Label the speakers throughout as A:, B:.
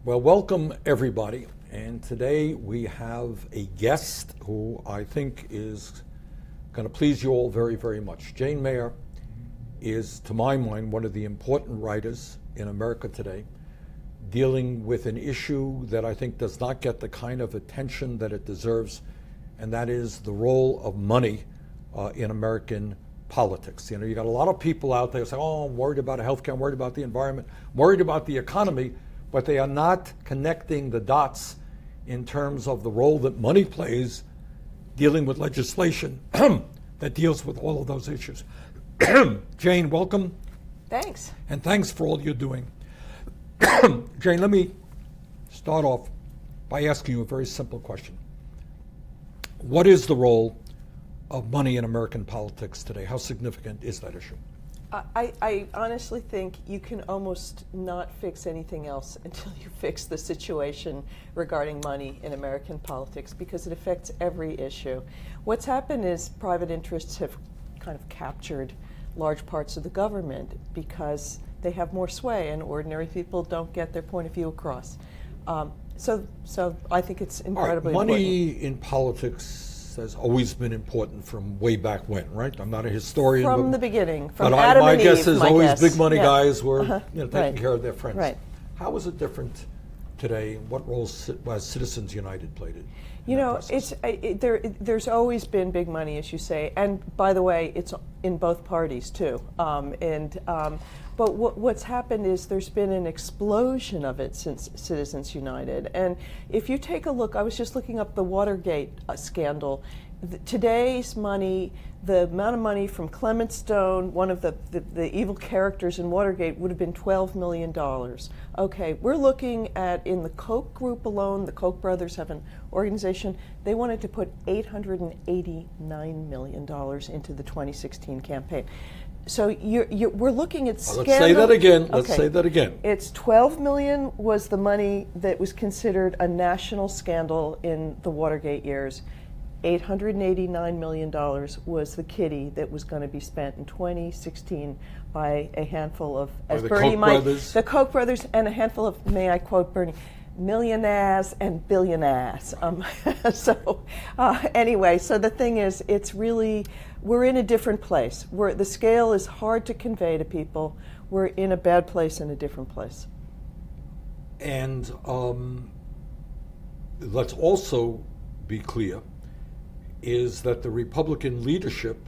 A: Well, welcome everybody. And today we have a guest who I think is going to please you all very, very much. Jane Mayer is, to my mind, one of the important writers in America today, dealing with an issue that I think does not get the kind of attention that it deserves, and that is the role of money in American politics. You know, you got a lot of people out there saying, oh, I'm worried about healthcare, I'm worried about the environment, I'm worried about the economy, but they are not connecting the dots in terms of the role that money plays dealing with legislation that deals with all of those issues. Jane, welcome.
B: Thanks.
A: And thanks for all you're doing. Jane, let me start off by asking you a very simple question. What is the role of money in American politics today? How significant is that issue?
B: I honestly think you can almost not fix anything else until you fix the situation regarding money in American politics, because it affects every issue. What's happened is private interests have kind of captured large parts of the government because they have more sway and ordinary people don't get their point of view across. So I think it's incredibly important.
A: Money in politics has always been important from way back when, right? I'm not a historian.
B: From the beginning, from
A: but
B: Adam
A: my
B: and
A: guess
B: Eve,
A: is
B: my
A: always
B: guess.
A: big money
B: Yeah.
A: guys were taking
B: Right.
A: care of their friends.
B: Right.
A: How is it different today? What role has Citizens United played in
B: You
A: that
B: know,
A: process?
B: there's always been big money, as you say, and by the way, it's in both parties too. But what's happened is there's been an explosion of it since Citizens United. And if you take a look, I was just looking up the Watergate scandal. Today's money, the amount of money from Clement Stone, one of the evil characters in Watergate, would have been $12 million. Okay, we're looking at, in the Koch group alone, the Koch brothers have an organization, they wanted to put $889 million into the 2016 campaign. So we're looking at scandal.
A: Let's say that again.
B: Okay.
A: Let's say that again.
B: It's $12 million was the money that was considered a national scandal in the Watergate years. $889 million was the kitty that was going to be spent in 2016 by a handful of, as Bernie might, the Koch brothers, and a handful of, may I quote Bernie, millionaires and billionaires. Anyway, so the thing is, it's really, we're in a different place. The scale is hard to convey to people. We're in a bad place in a different place.
A: And let's also be clear, is that the Republican leadership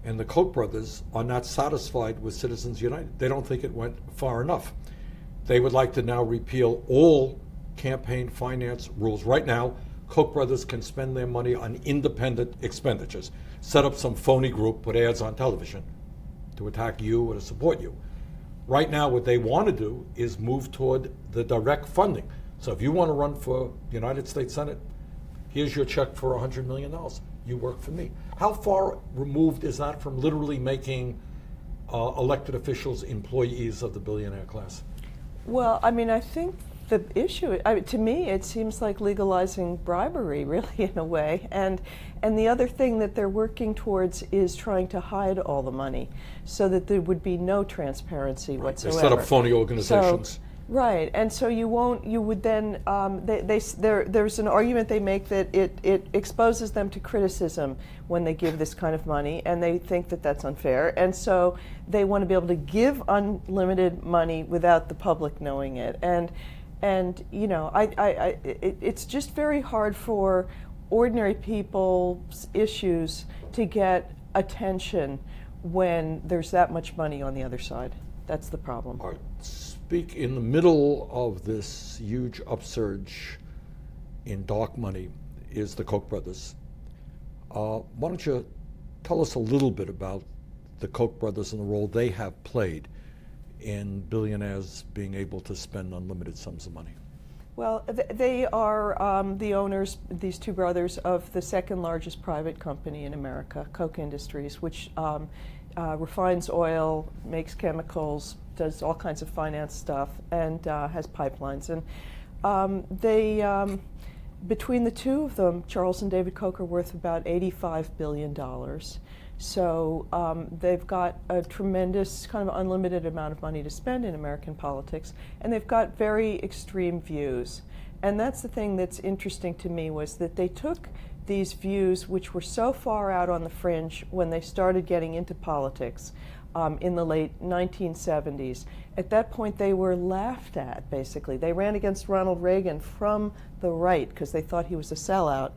A: and the Koch brothers are not satisfied with Citizens United. They don't think it went far enough. They would like to now repeal all campaign finance rules. Right now, Koch brothers can spend their money on independent expenditures, set up some phony group, put ads on television to attack you or to support you. Right now, what they want to do is move toward the direct funding. So if you want to run for the United States Senate, here's your check for $100 million. You work for me. How far removed is that from literally making elected officials employees of the billionaire class?
B: Well, I mean, I think the issue, to me, it seems like legalizing bribery, really, in a way. And the other thing that they're working towards is trying to hide all the money so that there would be no transparency whatsoever.
A: They set up phony organizations.
B: Right, and so you would then, there's an argument they make that it exposes them to criticism when they give this kind of money, and they think that that's unfair, and so they want to be able to give unlimited money without the public knowing it, and you know, it's just very hard for ordinary people's issues to get attention when there's that much money on the other side. That's the problem.
A: All right. Speak in the middle of this huge upsurge in dark money is the Koch brothers. Why don't you tell us a little bit about the Koch brothers and the role they have played in billionaires being able to spend unlimited sums of money?
B: Well, they are the owners, these two brothers, of the second largest private company in America, Koch Industries, which refines oil, makes chemicals, does all kinds of finance stuff, and has pipelines. And between the two of them, Charles and David Koch, are worth about $85 billion. So they've got a tremendous kind of unlimited amount of money to spend in American politics, and they've got very extreme views. And that's the thing that's interesting to me, was that they took these views, which were so far out on the fringe when they started getting into politics in the late 1970s. At that point, they were laughed at, basically. They ran against Ronald Reagan from the right because they thought he was a sellout.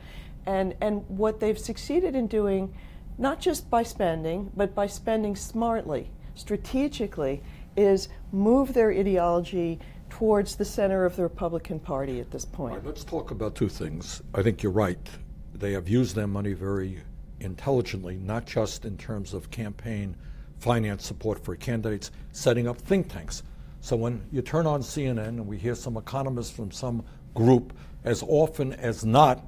B: And what they've succeeded in doing, not just by spending, but by spending smartly, strategically, is move their ideology towards the center of the Republican Party at this point.
A: All right, let's talk about two things. I think you're right. They have used their money very intelligently, not just in terms of campaign finance support for candidates, setting up think tanks. So when you turn on CNN and we hear some economists from some group, as often as not,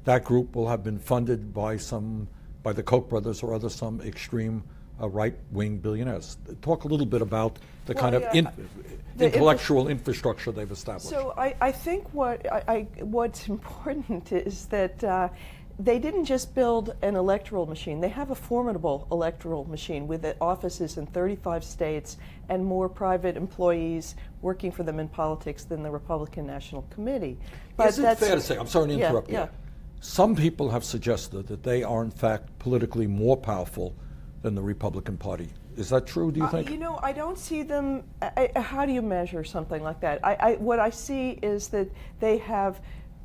A: that group will have been funded by the Koch brothers or some extreme right-wing billionaires. Talk a little bit about the kind of intellectual infrastructure they've established.
B: So I think what's important is that they didn't just build an electoral machine. They have a formidable electoral machine with offices in 35 states and more private employees working for them in politics than the Republican National Committee.
A: But is it fair to say, I'm sorry to interrupt you,
B: yeah.
A: Some people have suggested that they are in fact politically more powerful than the Republican Party. Is that true, do you think?
B: I don't see them. How do you measure something like that? What I see is that they have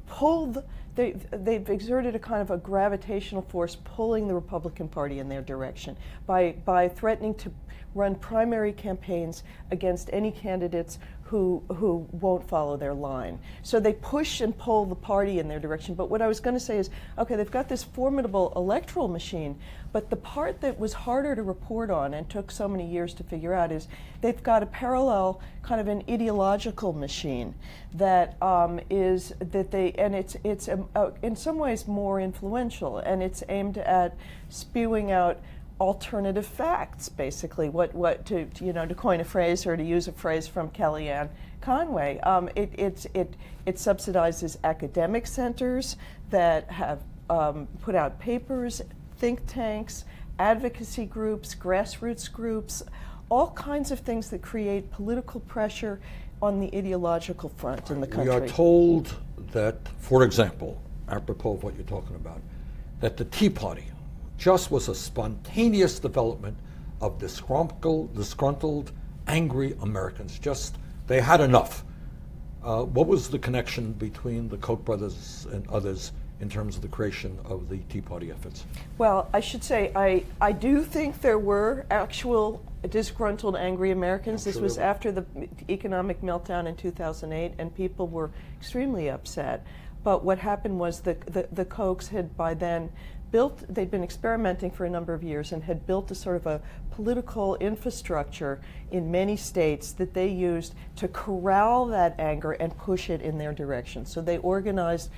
B: pulled, they've exerted a kind of a gravitational force pulling the Republican Party in their direction by threatening to run primary campaigns against any candidates who won't follow their line. So they push and pull the party in their direction. But what I was going to say is, okay, they've got this formidable electoral machine, but the part that was harder to report on and took so many years to figure out is they've got a parallel kind of an ideological machine that it's in some ways more influential, and it's aimed at spewing out alternative facts, basically. To coin a phrase or to use a phrase from Kellyanne Conway, it subsidizes academic centers that have put out papers, think tanks, advocacy groups, grassroots groups, all kinds of things that create political pressure on the ideological front in the country.
A: We are told that, for example, apropos of what you're talking about, that the Tea Party just was a spontaneous development of disgruntled, angry Americans. Just, they had enough. What was the connection between the Koch brothers and others in terms of the creation of the Tea Party efforts?
B: Well, I should say, I do think there were actual disgruntled, angry Americans. This was after the economic meltdown in 2008, and people were extremely upset. But what happened was the Kochs had by then they'd been experimenting for a number of years and had built a sort of a political infrastructure in many states that they used to corral that anger and push it in their direction. So they organized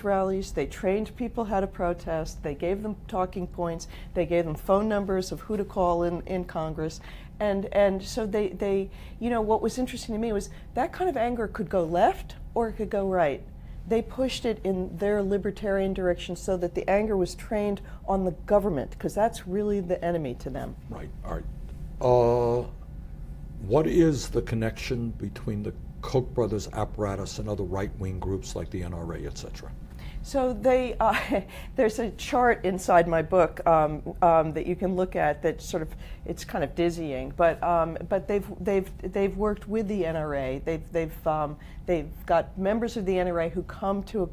B: rallies, they trained people how to protest, they gave them talking points, they gave them phone numbers of who to call in Congress. And so they what was interesting to me was that kind of anger could go left or it could go right. They pushed it in their libertarian direction so that the anger was trained on the government, because that's really the enemy to them.
A: Right, all right. What is the connection between the Koch brothers apparatus and other right-wing groups like the NRA, et cetera?
B: So there's a chart inside my book that you can look at that sort of, it's kind of dizzying, but they've worked with the NRA. They've got members of the NRA who come to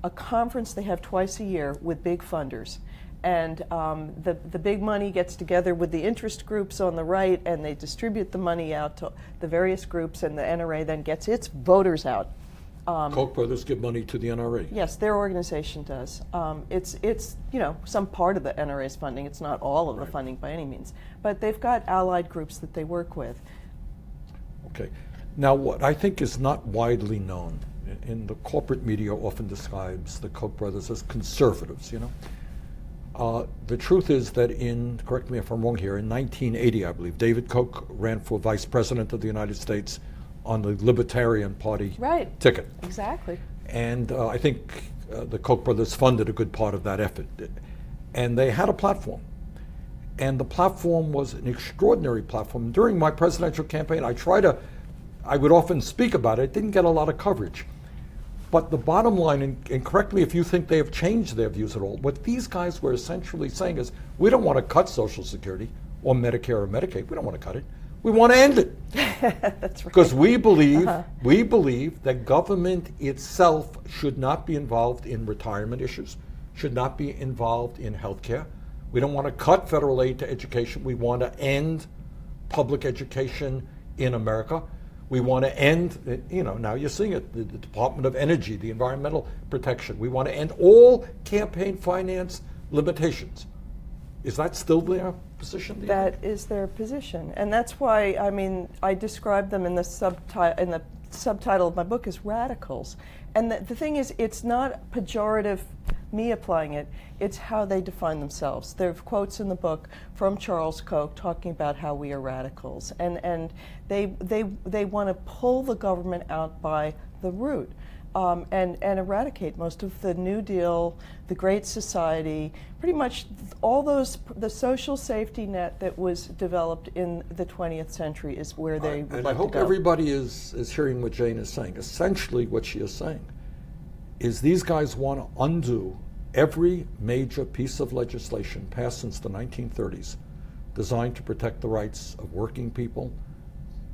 B: a conference they have twice a year with big funders. And the big money gets together with the interest groups on the right, and they distribute the money out to the various groups, and the NRA then gets its voters out.
A: Koch brothers give money to the NRA?
B: Yes, their organization does. It's some part of the NRA's funding. It's not all of the funding by any means, but they've got allied groups that they work with. Okay.
A: Now, what I think is not widely known, in the corporate media often describes the Koch brothers as conservatives, The truth is that correct me if I'm wrong here, in 1980, I believe, David Koch ran for vice president of the United States on the Libertarian Party ticket.
B: Exactly.
A: And I think the Koch brothers funded a good part of that effort. And they had a platform. And the platform was an extraordinary platform. During my presidential campaign, I would often speak about it. It didn't get a lot of coverage. But the bottom line, and correct me if you think they have changed their views at all, what these guys were essentially saying is, we don't want to cut Social Security or Medicare or Medicaid. We don't want to cut it. We want to end it.
B: That's right.
A: Because we believe that government itself should not be involved in retirement issues, should not be involved in health care. We don't want to cut federal aid to education. We want to end public education in America. We want to end, now you're seeing it, the Department of Energy, the environmental protection. We want to end all campaign finance limitations. Is that still their position?
B: That is their position. And that's why, I describe them in the subtitle of my book as radicals. And the thing is, it's not pejorative, me applying it, it's how they define themselves. There are quotes in the book from Charles Koch talking about how we are radicals. And they want to pull the government out by the root. And eradicate most of the New Deal, the Great Society, pretty much all the social safety net that was developed in the 20th century is where they would like to go.
A: And I hope everybody is hearing what Jane is saying. Essentially what she is saying is these guys want to undo every major piece of legislation passed since the 1930s designed to protect the rights of working people,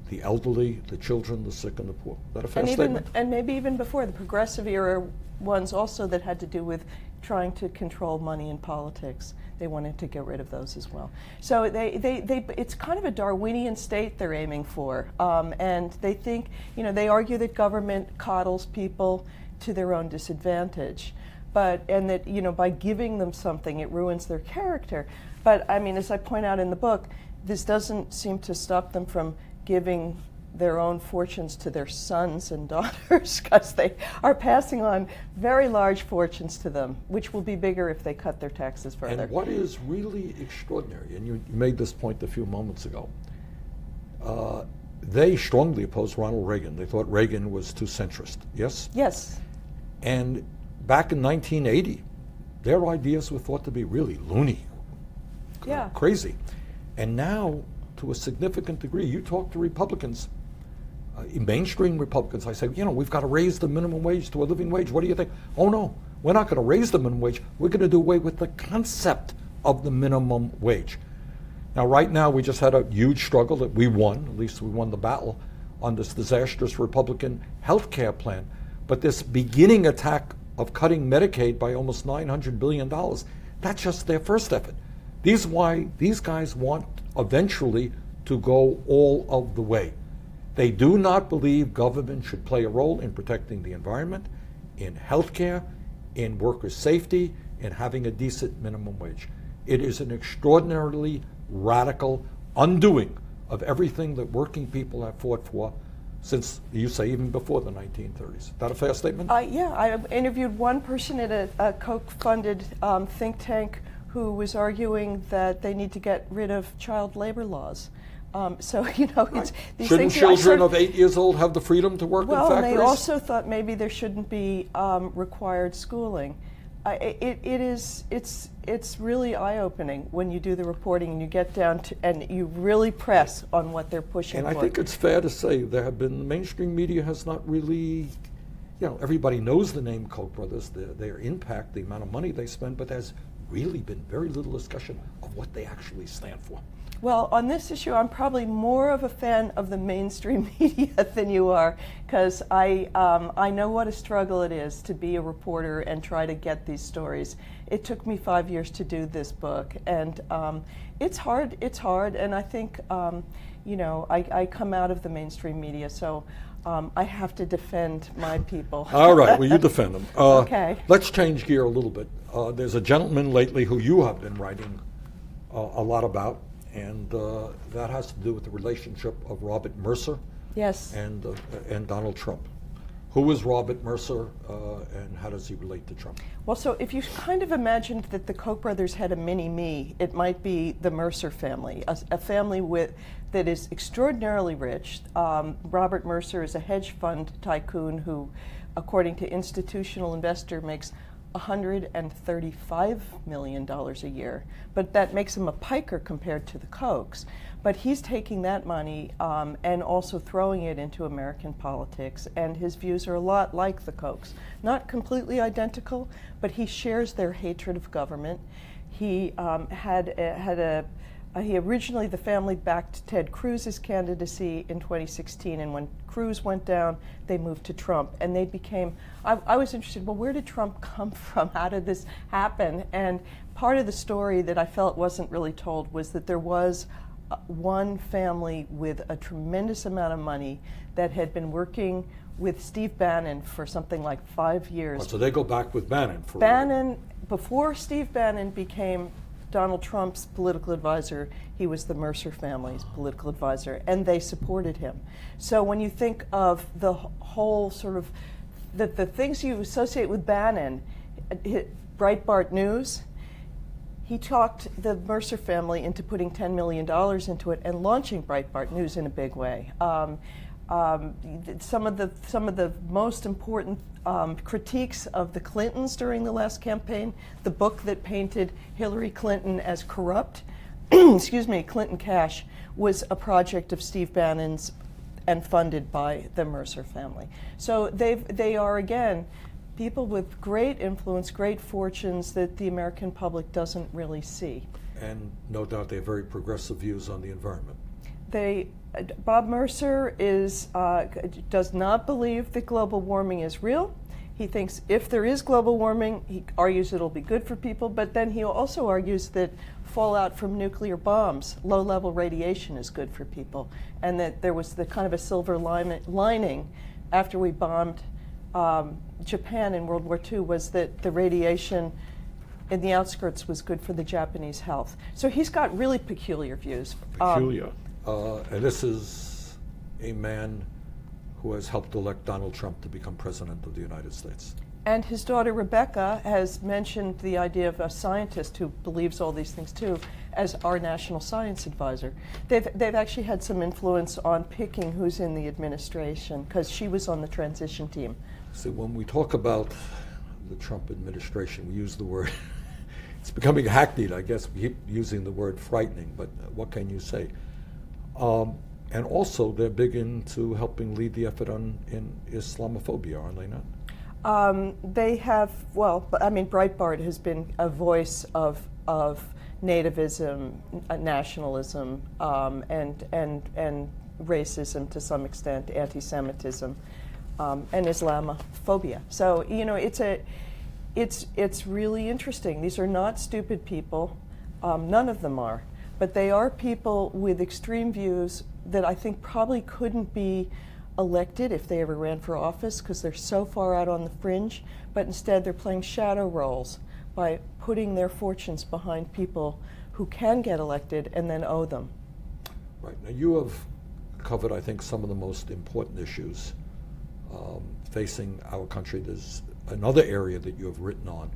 A: the elderly, the children, the sick, and the poor. Is that a fair statement?
B: And maybe even before, the progressive era ones also that had to do with trying to control money in politics. They wanted to get rid of those as well. So it's kind of a Darwinian state they're aiming for. And they think, they argue that government coddles people to their own disadvantage. And that, by giving them something, it ruins their character. But, as I point out in the book, this doesn't seem to stop them from giving their own fortunes to their sons and daughters, because they are passing on very large fortunes to them, which will be bigger if they cut their taxes further.
A: And what is really extraordinary, and you made this point a few moments ago, they strongly opposed Ronald Reagan. They thought Reagan was too centrist, yes?
B: Yes.
A: And back in 1980, their ideas were thought to be really loony, crazy. And now, to a significant degree, you talk to Republicans, mainstream Republicans, I say, we've got to raise the minimum wage to a living wage. What do you think? Oh no, we're not going to raise the minimum wage. We're going to do away with the concept of the minimum wage. Now, right now, we just had a huge struggle that we won, at least we won the battle, on this disastrous Republican health care plan. But this beginning attack of cutting Medicaid by almost $900 billion, that's just their first effort. These guys want eventually to go all of the way. They do not believe government should play a role in protecting the environment, in healthcare, in workers' safety, in having a decent minimum wage. It is an extraordinarily radical undoing of everything that working people have fought for since, you say, even before the 1930s. Is that a fair statement?
B: Yeah, I interviewed one person at a Koch-funded think tank who was arguing that they need to get rid of child labor laws. It's these
A: Shouldn't
B: things.
A: children of 8 years old have the freedom to work in factories?
B: Well, they also thought maybe there shouldn't be required schooling. It's really eye-opening when you do the reporting and you get down to and you really press on what they're pushing for.
A: And I think it's fair to say the mainstream media has not really, everybody knows the name Koch brothers, their impact, the amount of money they spend, but there's really been very little discussion of what they actually stand for.
B: Well, on this issue, I'm probably more of a fan of the mainstream media than you are, because I know what a struggle it is to be a reporter and try to get these stories. It took me 5 years to do this book, and it's hard. It's hard, and I think I come out of the mainstream media, so I have to defend my people.
A: All right, well, you defend them.
B: Okay.
A: Let's change gear a little bit. There's a gentleman lately who you have been writing a lot about, and that has to do with the relationship of Robert Mercer
B: Yes.
A: and Donald Trump. Who is Robert Mercer, and how does he relate to Trump?
B: Well, so if you kind of imagined that the Koch brothers had a mini-me, it might be the Mercer family, a family that is extraordinarily rich. Robert Mercer is a hedge fund tycoon who, according to Institutional Investor, makes $135 million a year, but that makes him a piker compared to the Kochs. But he's taking that money and also throwing it into American politics, and his views are a lot like the Kochs. Not completely identical, but he shares their hatred of government. He he originally, the family backed Ted Cruz's candidacy in 2016, and when Cruz went down, they moved to Trump, and they became, I was interested, well, where did Trump come from? How did this happen? And part of the story that I felt wasn't really told was that there was one family with a tremendous amount of money that had been working with Steve Bannon for something like 5 years.
A: Oh, so they go back with Bannon for
B: Bannon, before Steve Bannon became Donald Trump's political advisor, he was the Mercer family's political advisor, and they supported him. So when you think of the whole sort of, the things you associate with Bannon, Breitbart News, he talked the Mercer family into putting $10 million into it and launching Breitbart News in a big way. Some of the most important critiques of the Clintons during the last campaign, the book that painted Hillary Clinton as corrupt, excuse me, Clinton Cash, was a project of Steve Bannon's and funded by the Mercer family. So they are, again, people with great influence, great fortunes that the American public doesn't really see.
A: And no doubt they have very progressive views on the environment.
B: Bob Mercer does not believe that global warming is real. He thinks if there is global warming, he argues it'll be good for people, but then he also argues that fallout from nuclear bombs, low-level radiation, is good for people, and that there was the kind of a silver lining after we bombed Japan in World War II, was that the radiation in the outskirts was good for the Japanese health. So he's got really peculiar views.
A: Peculiar. And this is a man who has helped elect Donald Trump to become president of the United States.
B: And his daughter Rebecca has mentioned the idea of a scientist who believes all these things too as our national science advisor. They've actually had some influence on picking who's in the administration, because she was on the transition team.
A: See, when we talk about the Trump administration, we use the word, it's becoming hackneyed, I guess. We keep using the word frightening, but what can you say? And also, they're big into helping lead the effort in Islamophobia, aren't they not?
B: They have, well, I mean, Breitbart has been a voice of nativism, nationalism, and racism to some extent, anti-Semitism, and Islamophobia. So, you know, it's really interesting. These are not stupid people. None of them are. But they are people with extreme views that I think probably couldn't be elected if they ever ran for office, because they're so far out on the fringe, but instead they're playing shadow roles by putting their fortunes behind people who can get elected and then owe them.
A: Right. Now, you have covered, I think, some of the most important issues facing our country. There's another area that you have written on,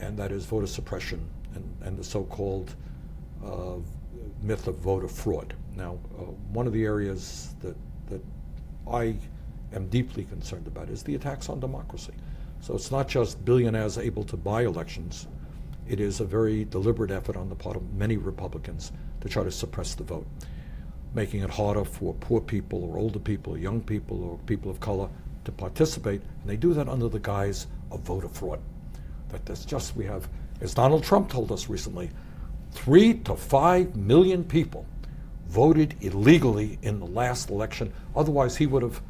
A: and that is voter suppression and the so-called myth of voter fraud. Now, one of the areas that I am deeply concerned about is the attacks on democracy. So it's not just billionaires able to buy elections. It is a very deliberate effort on the part of many Republicans to try to suppress the vote, making it harder for poor people or older people or young people or people of color to participate. And they do that under the guise of voter fraud. That's just, we have, as Donald Trump told us recently, 3 to 5 million people voted illegally in the last election. Otherwise, he would have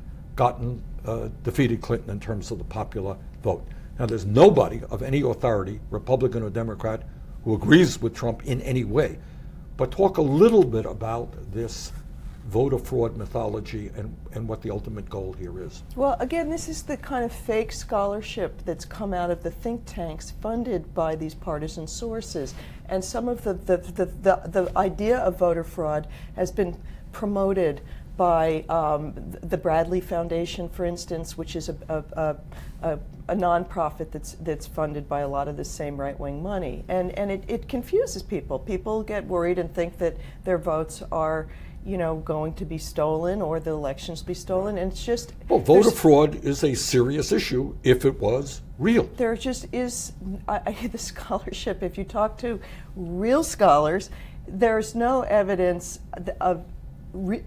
A: defeated Clinton in terms of the popular vote. Now, there's nobody of any authority, Republican or Democrat, who agrees with Trump in any way. But talk a little bit about this voter fraud mythology and what the ultimate goal here is.
B: Well, again, this is the kind of fake scholarship that's come out of the think tanks funded by these partisan sources. And some of the idea of voter fraud has been promoted by the Bradley Foundation, for instance, which is a nonprofit that's funded by a lot of the same right-wing money. And it confuses people. People get worried and think that their votes are, going to be stolen or the elections be stolen. And it's just...
A: Well, voter fraud is a serious issue if it was real.
B: There just is, the scholarship, if you talk to real scholars, there's no evidence of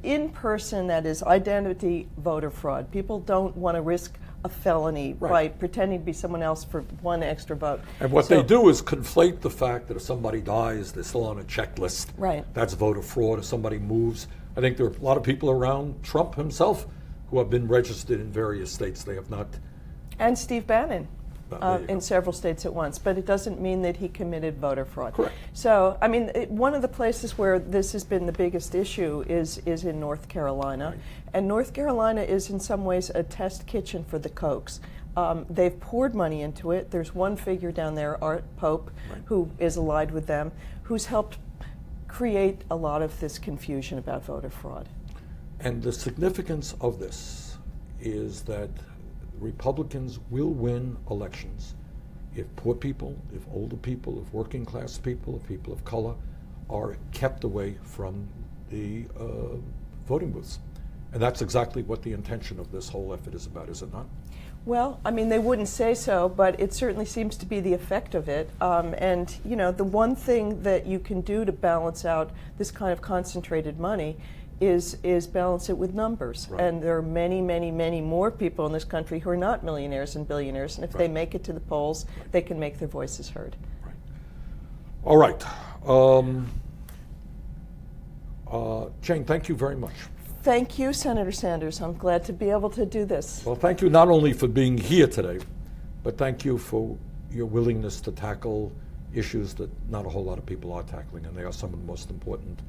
B: in person, that is identity voter fraud. People don't want to risk a felony by pretending to be someone else for one extra vote.
A: And what they do is conflate the fact that if somebody dies, they're still on a checklist.
B: Right.
A: That's voter fraud. If somebody moves, I think there are a lot of people around Trump himself who have been registered in various states. They have not.
B: And Steve Bannon. In
A: go.
B: several states at once, but it doesn't mean that he committed voter fraud.
A: Correct.
B: So, I mean, one of the places where this has been the biggest issue is in North Carolina.
A: Right.
B: And North Carolina is in some ways a test kitchen for the Kochs. They've poured money into it. There's one figure down there, Art Pope, who is allied with them, who's helped create a lot of this confusion about voter fraud.
A: And the significance of this is that Republicans will win elections if poor people, if older people, if working class people, if people of color are kept away from the voting booths. And that's exactly what the intention of this whole effort is about, is it not?
B: Well, I mean, they wouldn't say so, but it certainly seems to be the effect of it. And, the one thing that you can do to balance out this kind of concentrated money is balance it with numbers.
A: Right.
B: And there are many, many, many more people in this country who are not millionaires and billionaires, and if they make it to the polls, they can make their voices heard.
A: Right. All right. Jane, thank you very much.
B: Thank you, Senator Sanders. I'm glad to be able to do this.
A: Well, thank you not only for being here today, but thank you for your willingness to tackle issues that not a whole lot of people are tackling, and they are some of the most important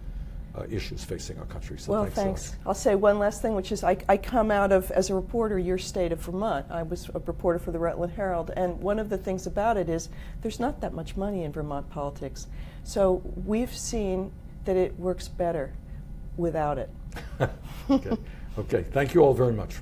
A: issues facing our country. So
B: well,
A: thanks.
B: thanks. I'll say one last thing, which is I come out of, as a reporter, your state of Vermont. I was a reporter for the Rutland Herald, and one of the things about it is there's not that much money in Vermont politics. So we've seen that it works better without it.
A: Okay. Thank you all very much.